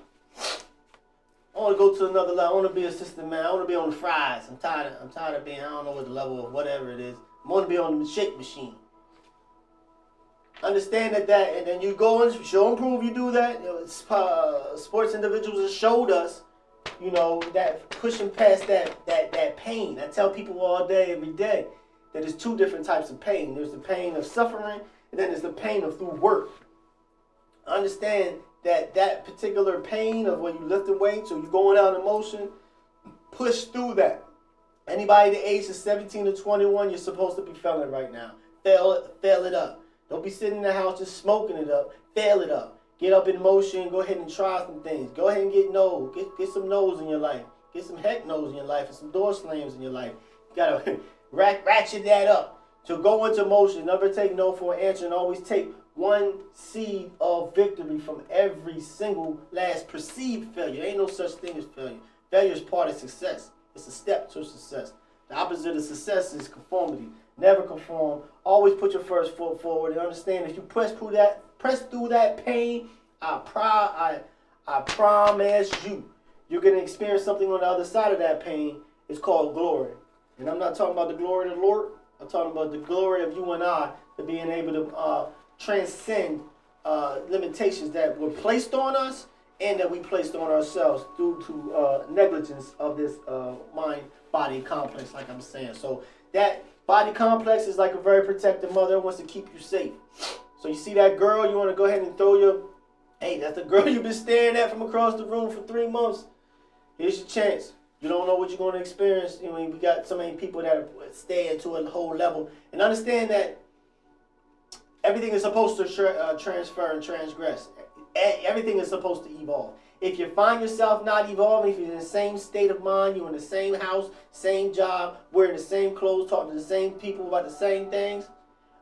want to go to another level. I want to be assistant man. I want to be on the fries. I'm tired of being, I don't know what the level of whatever it is. I want to be on the shake machine. Understand that, and then you go and show and prove you do that. You know, sports individuals have showed us, you know, that pushing past that pain. I tell people all day, every day, that there's two different types of pain. There's the pain of suffering, and then there's the pain of through work. Understand that particular pain of when you lifting weights or you going out in motion, push through that. Anybody the age of 17 to 21, you're supposed to be feeling right now. Fail it up. Don't be sitting in the house just smoking it up. Fail it up. Get up in motion. Go ahead and try some things. Go ahead and get no's. Get some no's in your life. Get some heck no's in your life and some door slams in your life. You gotta ratchet that up. So go into motion. Never take no for an answer, and always take one seed of victory from every single last perceived failure. There ain't no such thing as failure. Failure is part of success. It's a step to success. The opposite of success is conformity. Never conform. Always put your first foot forward. And understand if you press through that pain, I promise you're going to experience something on the other side of that pain. It's called glory. And I'm not talking about the glory of the Lord. I'm talking about the glory of you and I, to being able to transcend limitations that were placed on us and that we placed on ourselves due to negligence of this mind-body complex, like I'm saying. So that body complex is like a very protective mother. It wants to keep you safe. So you see that girl, you want to go ahead and throw your, hey, that's the girl you've been staring at from across the room for 3 months. Here's your chance. You don't know what you're going to experience. I mean, we got so many people that are staying to a whole level. And understand that everything is supposed to transfer and transgress. Everything is supposed to evolve. If you find yourself not evolving, if you're in the same state of mind, you're in the same house, same job, wearing the same clothes, talking to the same people about the same things,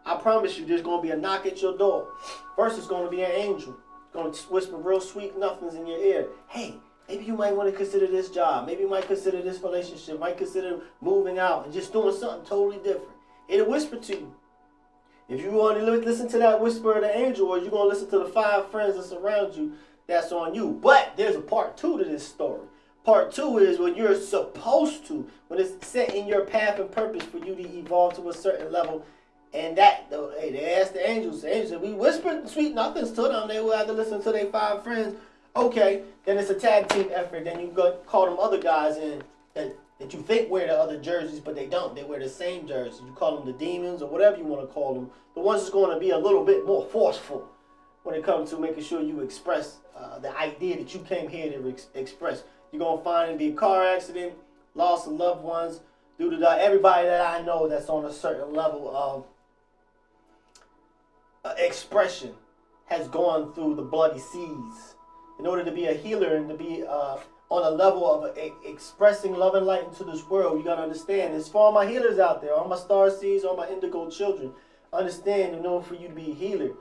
I promise you there's going to be a knock at your door. First, it's going to be an angel. It's going to whisper real sweet nothings in your ear. Hey, maybe you might want to consider this job. Maybe you might consider this relationship. Might consider moving out and just doing something totally different. It'll whisper to you. If you want to listen to that whisper of the angel, or you're going to listen to the 5 friends that surround you, that's on you. But there's a part 2 to this story. Part 2 is when you're supposed to, when it's set in your path and purpose for you to evolve to a certain level. And that, hey, they asked the angels. The angels said, we whispered sweet nothings to them. They will have to listen to their 5 friends. Okay, then it's a tag team effort. Then you go call them other guys in that you think wear the other jerseys, but they don't. They wear the same jerseys. You call them the demons or whatever you want to call them. The ones that's going to be a little bit more forceful when it comes to making sure you express the idea that you came here to express. You're going to find it be a car accident, loss of loved ones, due to everybody that I know that's on a certain level of expression has gone through the bloody seas. In order to be a healer and to be on a level of expressing love and light into this world, you got to understand, it's for all my healers out there, all my star seeds, all my indigo children. Understand, in order for you to be a healer,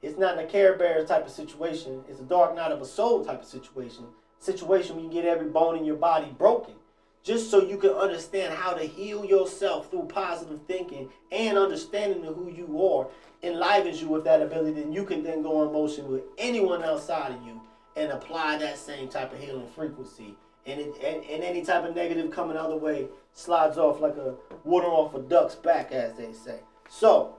it's not in a Care Bears type of situation. It's a dark night of a soul type of situation. Situation where you get every bone in your body broken. Just so you can understand how to heal yourself through positive thinking and understanding of who you are enlivens you with that ability. And you can then go in motion with anyone outside of you and apply that same type of healing frequency. And any type of negative coming the other way slides off like a water off a duck's back, as they say. So,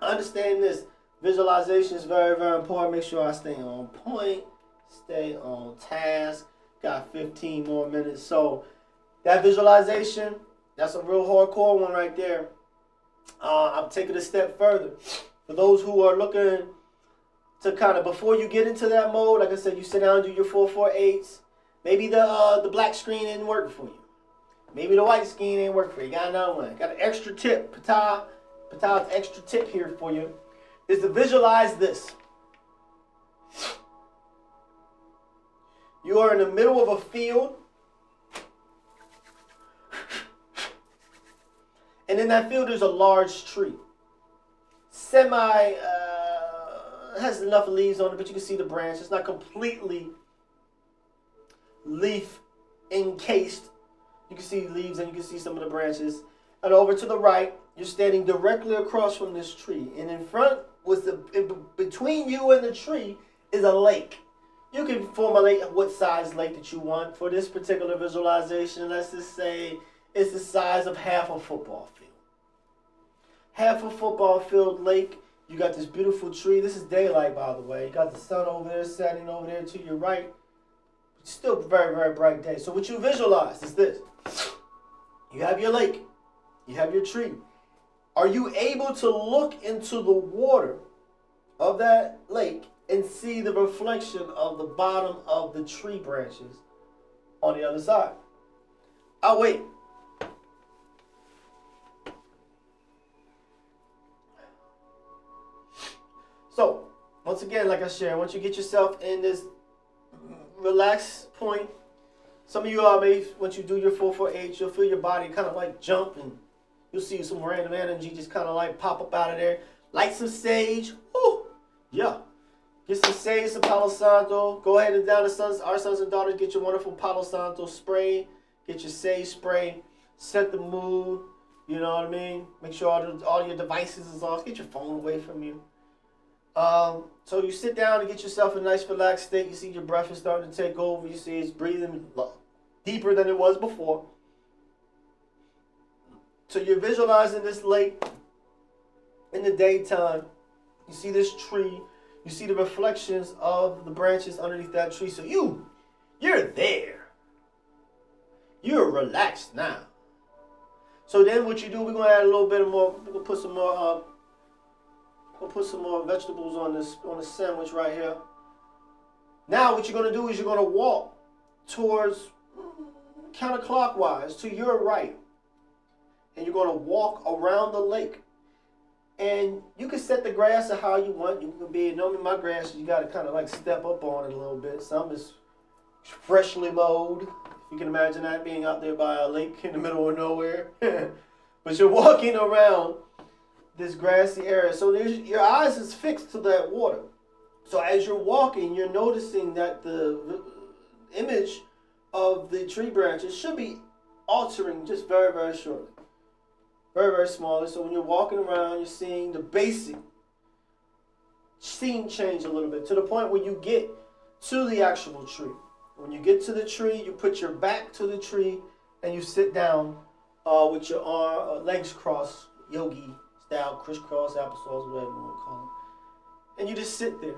understand this. Visualization is very, very important. Make sure I stay on point, stay on task. Got 15 more minutes. So, that visualization, that's a real hardcore one right there. I'm taking a step further. For those who are looking to kind of, before you get into that mode, like I said, you sit down and do your 448s. Maybe the black screen didn't work for you. Maybe the white screen didn't work for you. Got another one. Got an extra tip. Ptah's extra tip here for you is to visualize this. You are in the middle of a field. And in that field, there's a large tree. Has enough leaves on it, but you can see the branch. It's not completely leaf encased. You can see leaves and you can see some of the branches. And over to the right, you're standing directly across from this tree. And in front, between you and the tree, is a lake. You can formulate what size lake that you want for this particular visualization. Let's just say it's the size of half a football field. Half a football field lake. You got this beautiful tree. This is daylight, by the way. You got the sun over there, setting over there to your right. It's still a very, very bright day. So what you visualize is this. You have your lake. You have your tree. Are you able to look into the water of that lake and see the reflection of the bottom of the tree branches on the other side? I'll wait. So, once again, like I shared, once you get yourself in this relaxed point, some of you may, once you do your 448, you'll feel your body kind of like jump, and you'll see some random energy just kind of like pop up out of there. Light some sage. Woo! Yeah. Get some sage, some Palo Santo. Go ahead and down to our sons and daughters, get your wonderful Palo Santo spray. Get your sage spray. Set the mood. You know what I mean? Make sure all your devices is off. Get your phone away from you. So you sit down and get yourself a nice relaxed state. You see your breath is starting to take over. You see it's breathing deeper than it was before. So you're visualizing this lake in the daytime. You see this tree. You see the reflections of the branches underneath that tree. So you're there. You're relaxed now. So then what you do, we're going to add a little bit more, we're going to put some more, vegetables on the sandwich right here. Now what you're going to do is you're going to walk towards counterclockwise to your right. And you're going to walk around the lake. And you can set the grass to how you want. You can be, normally my grass, you got to kind of like step up on it a little bit. Some is freshly mowed. You can imagine that being out there by a lake in the middle of nowhere. But you're walking around this grassy area. So your eyes is fixed to that water. So as you're walking, you're noticing that the image of the tree branches should be altering just very, very shortly. Very, very small. So when you're walking around, you're seeing the basic scene change a little bit to the point where you get to the actual tree. When you get to the tree, you put your back to the tree and you sit down with your legs crossed, yogi style, crisscross, applesauce, whatever you want to call it. And you just sit there.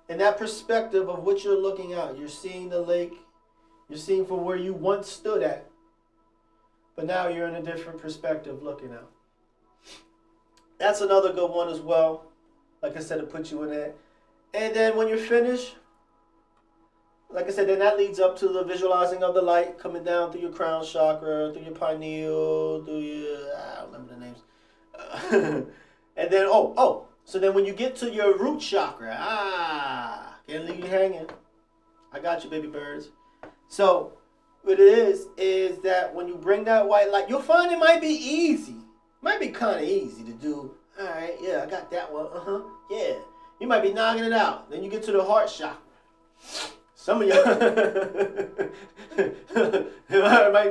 In that perspective of what you're looking at, you're seeing the lake, you're seeing from where you once stood at. But now you're in a different perspective looking out. That's another good one as well. Like I said, to put you in that. And then when you're finished, like I said, then that leads up to the visualizing of the light coming down through your crown chakra, through your pineal, through your, I don't remember the names. And then, so then when you get to your root chakra, can't leave you hanging. I got you, baby birds. So, what it is that when you bring that white light, you'll find it might be easy. Might be kind of easy to do. All right, yeah, I got that one. Yeah. You might be knocking it out. Then you get to the heart chakra. Some of y'all,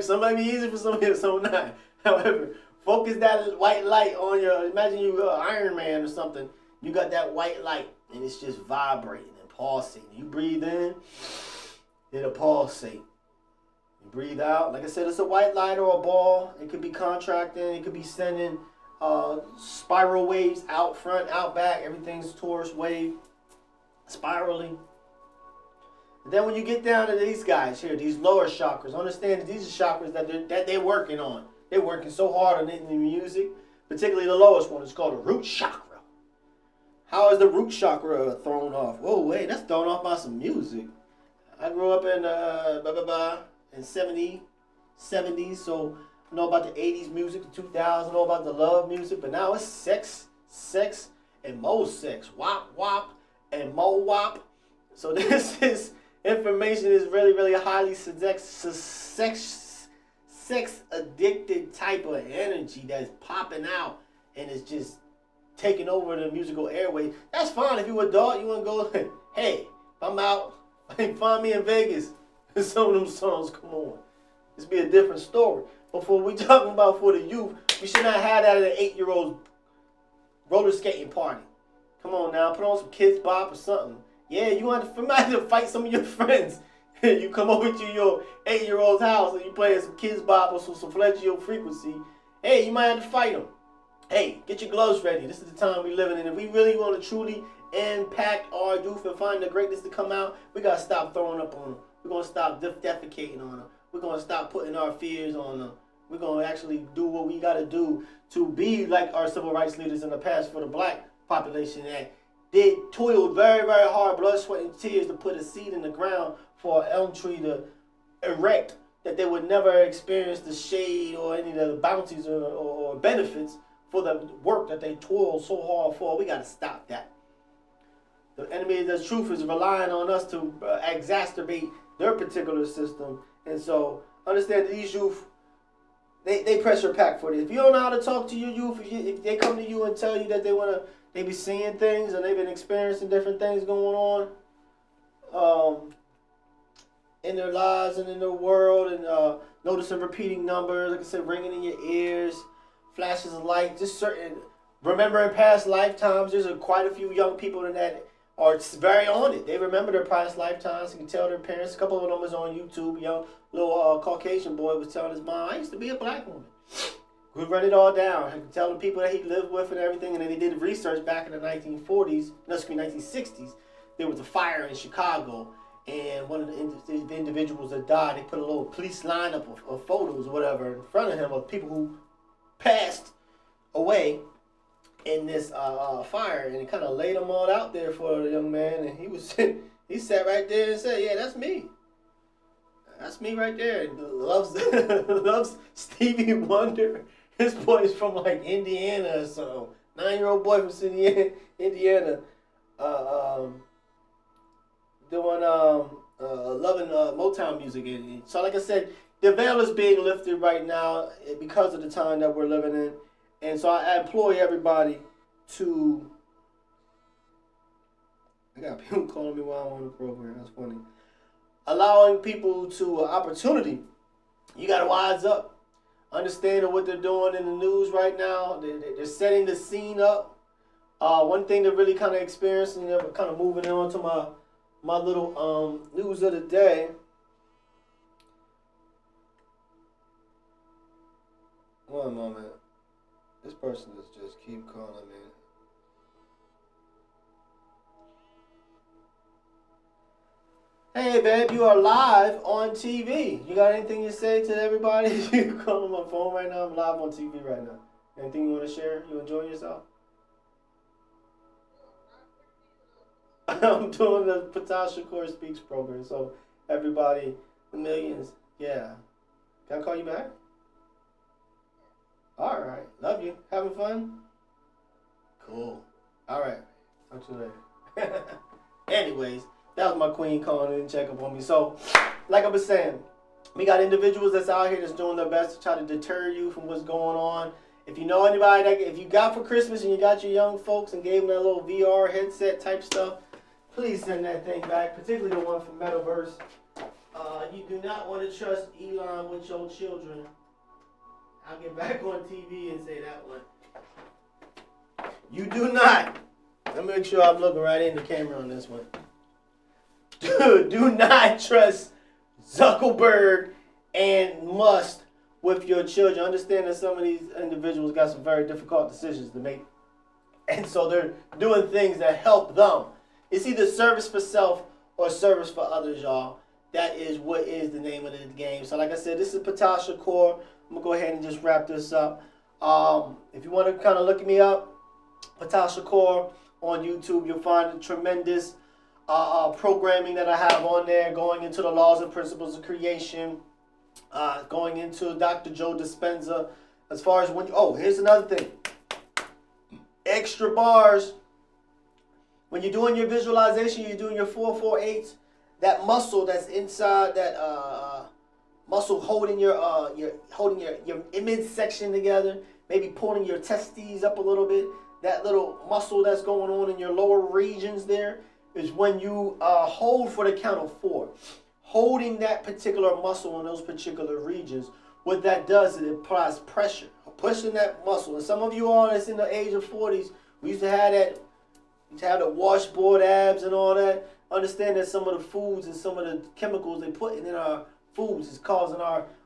some might be easy for some of you, some not. However, focus that white light on your, imagine you Iron Man or something. You got that white light and it's just vibrating and pulsating. You breathe in, it'll pulsate. You breathe out. Like I said, it's a white light or a ball. It could be contracting. It could be sending spiral waves out front, out back. Everything's torus wave, spiraling. And then when you get down to these guys here, these lower chakras, understand that these are chakras that they're working on. They're working so hard on it in the music, particularly the lowest one. It's called the root chakra. How is the root chakra thrown off? Whoa, wait, that's thrown off by some music. I grew up in in 70s, so I know about the 80s music, the 2000s, I know about the love music, but now it's sex, and more sex. Wop, wop, and more wop. So this is information is really, really highly sex addicted type of energy that's popping out and it's just taking over the musical airways. That's fine if you're an adult, you want to go, hey, if I'm out, find me in Vegas. Some of them songs, come on. This be a different story. But for what we talking about for the youth, we should not have that at an 8-year-old roller skating party. Come on now, put on some Kids Bop or something. Yeah, you want to fight some of your friends. You come over to your 8-year-old's house and you playing some Kids Bop or some Fleggio Frequency. Hey, you might have to fight them. Hey, get your gloves ready. This is the time we're living in. If we really want to truly impact our youth and find the greatness to come out, we got to stop throwing up on them. We're going to stop defecating on them. We're going to stop putting our fears on them. We're going to actually do what we got to do to be like our civil rights leaders in the past for the black population that they toiled very, very hard, blood, sweat, and tears to put a seed in the ground for an elm tree to erect, that they would never experience the shade or any of the bounties or benefits for the work that they toiled so hard for. We got to stop that. The enemy of the truth is relying on us to exacerbate their particular system. And so understand that these youth, they pressure pack for this. If you don't know how to talk to your youth, if they come to you and tell you that they be seeing things and they've been experiencing different things going on in their lives and in their world, and noticing repeating numbers, like I said, ringing in your ears, flashes of light, just certain remembering past lifetimes. There's quite a few young people in that are very on it. They remember their past lifetimes. You can tell their parents. A couple of them was on YouTube. Young little Caucasian boy was telling his mom, I used to be a black woman. We'd run it all down. He could tell the people that he lived with and everything. And then they did research back in the 1940s, no, excuse me, 1960s. There was a fire in Chicago. And one of the individuals that died, they put a little police lineup of photos or whatever in front of him of people who passed away in this fire, and it kind of laid them all out there for the young man, and he sat right there and said, yeah, that's me. That's me right there. Loves Stevie Wonder. His boy's from like Indiana or something. 9-year-old boy from Indiana. Doing loving Motown music. And so like I said, the veil is being lifted right now because of the time that we're living in. And so I implore everybody to... I got people calling me while I'm on the program. That's funny. Allowing people to opportunity. You got to wise up. Understanding what they're doing in the news right now. They're setting the scene up. One thing to really kind of experience, and kind of moving on to my little news of the day. One moment. This person is just keep calling me. Hey, babe, you are live on TV. You got anything to say to everybody? You call on my phone right now. I'm live on TV right now. Anything you want to share? You enjoying yourself? I'm doing the Ptah Shakur Speaks program. So, everybody, the millions, yeah. Can I call you back? All right. Love you. Having fun? Cool. All right. Talk to you later. Anyways, that was my queen calling in and check up on me. So, like I was saying, we got individuals that's out here that's doing their best to try to deter you from what's going on. If you know anybody that, if you got for Christmas and you got your young folks and gave them that little VR headset type stuff, please send that thing back, particularly the one from Metaverse. You do not want to trust Elon with your children. I'll get back on TV and say that one. You do not. Let me make sure I'm looking right in the camera on this one. Do not trust Zuckerberg and Musk with your children. Understand that some of these individuals got some very difficult decisions to make. And so they're doing things that help them. It's either service for self or service for others, y'all. That is what is the name of the game. So like I said, this is Ptah Shakur. I'm going to go ahead and just wrap this up. If you want to kind of look me up, Ptah Shakur on YouTube, you'll find a tremendous programming that I have on there, going into the laws and principles of creation, going into Dr. Joe Dispenza. As far as when here's another thing. Extra bars. When you're doing your visualization, you're doing your 448s, that muscle that's inside that muscle holding your midsection together, maybe pulling your testes up a little bit. That little muscle that's going on in your lower regions there is when you hold for the count of 4. Holding that particular muscle in those particular regions, what that does is it applies pressure, pushing that muscle. And some of you all that's in the age of 40s, we used to have that, the washboard abs and all that. Understand that some of the foods and some of the chemicals they put in our foods is causing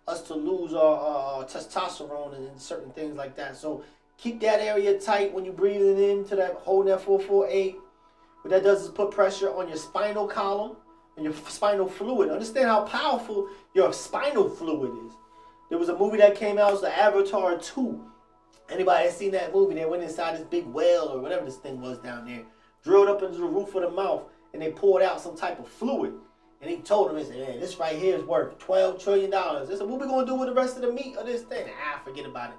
us to lose our testosterone and certain things like that. So keep that area tight when you're breathing into that, holding that 448. What that does is put pressure on your spinal column and your spinal fluid. Understand how powerful your spinal fluid is. There was a movie that came out, it was the Avatar 2. Anybody has seen that movie? They went inside this big whale or whatever this thing was down there, drilled up into the roof of the mouth, and they poured out some type of fluid. And he told them, he said, man, this right here is worth $12 trillion. They said, what we going to do with the rest of the meat of this thing? Forget about it.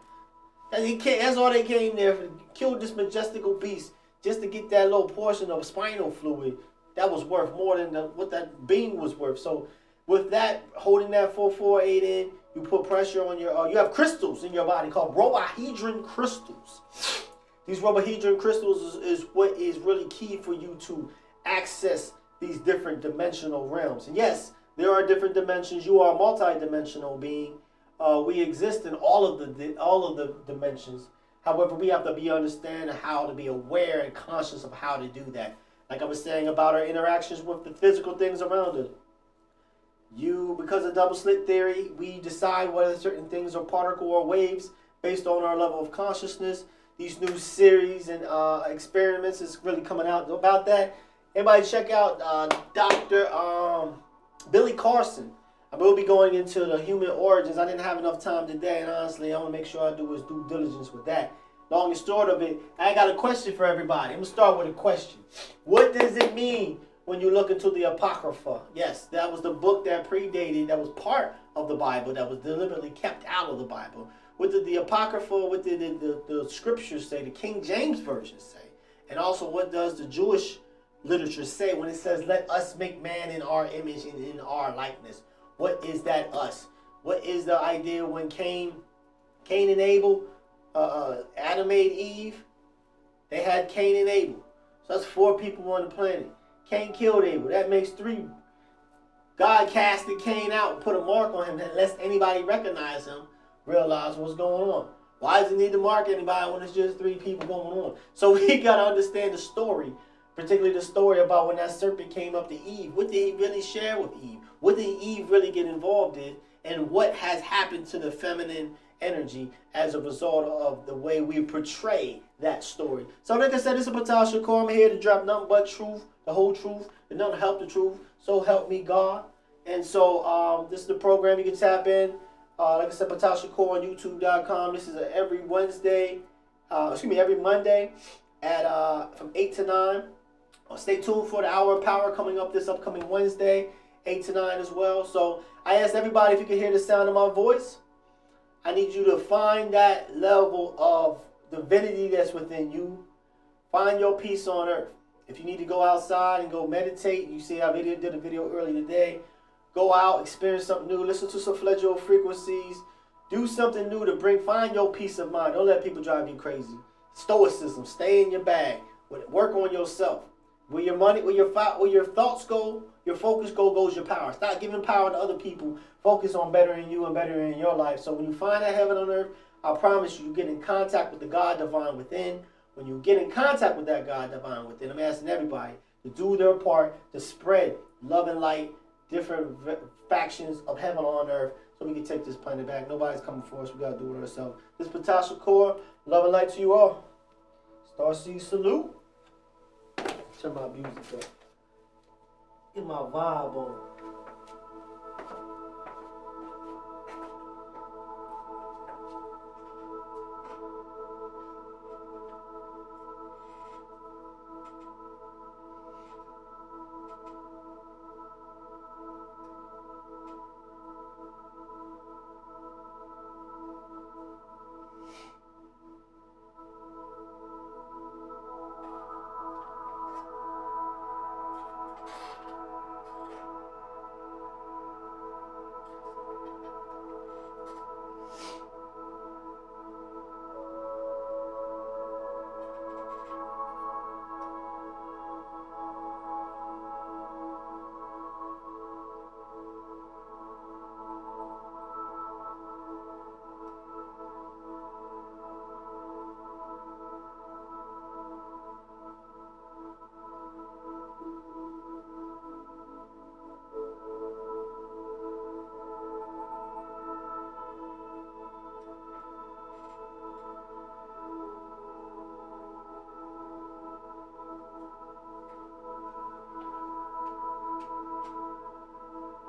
That's all they came there for, kill this majestical beast just to get that little portion of spinal fluid. That was worth more than what that being was worth. So with that, holding that 448 in, you put pressure on your, you have crystals in your body called rhobohedron crystals. These rhobohedron crystals is what is really key for you to access these different dimensional realms. And yes, there are different dimensions. You are a multi-dimensional being. We exist in all of the dimensions. However, we have to understand how to be aware and conscious of how to do that. Like I was saying about our interactions with the physical things around us. Because of double slit theory, we decide whether certain things are particle or waves based on our level of consciousness. These new series and experiments is really coming out about that. Everybody check out Dr. Billy Carson. I will be going into the human origins. I didn't have enough time today, and honestly, I want to make sure I do his due diligence with that. Long and short of it, I got a question for everybody. I'm going to start with a question. What does it mean when you look into the Apocrypha? Yes, that was the book that predated, that was part of the Bible, that was deliberately kept out of the Bible. What did the Apocrypha, what did the scriptures say, the King James Version say? And also, what does the Jewish literature say when it says, let us make man in our image and in our likeness? What is that us? What is the idea when Cain and Abel, Adam made Eve? They had Cain and Abel. So that's 4 people on the planet. Cain killed Abel. That makes 3. God casted Cain out and put a mark on him lest anybody recognize him, realize what's going on. Why does he need to mark anybody when it's just 3 people going on? So we got to understand the story, particularly the story about when that serpent came up to Eve. What did he really share with Eve? What did Eve really get involved in? And what has happened to the feminine energy as a result of the way we portray that story? So like I said, this is Ptah Shakur. I'm here to drop nothing but truth, the whole truth, and nothing to help the truth. So help me God. And so this is the program you can tap in. Like I said, Ptah Shakur on YouTube.com. This is every Monday at from 8 to 9. Stay tuned for the Hour of Power coming up this upcoming Wednesday, 8 to 9 as well. So I asked everybody if you can hear the sound of my voice. I need you to find that level of divinity that's within you. Find your peace on earth. If you need to go outside and go meditate, you see I did a video earlier today. Go out, experience something new, listen to some fledgling frequencies. Do something new to find your peace of mind. Don't let people drive you crazy. Stoicism, stay in your bag. Work on yourself. Where your money, where your thoughts go, your focus goes your power. Stop giving power to other people. Focus on bettering you and bettering your life. So when you find that heaven on earth, I promise you get in contact with the God divine within. When you get in contact with that God divine within, I'm asking everybody to do their part to spread love and light, different factions of heaven on earth, so we can take this planet back. Nobody's coming for us. We got to do it ourselves. This is Ptah Shakur. Love and light to you all. Starseed salute. Turn my music up. Get my vibe on.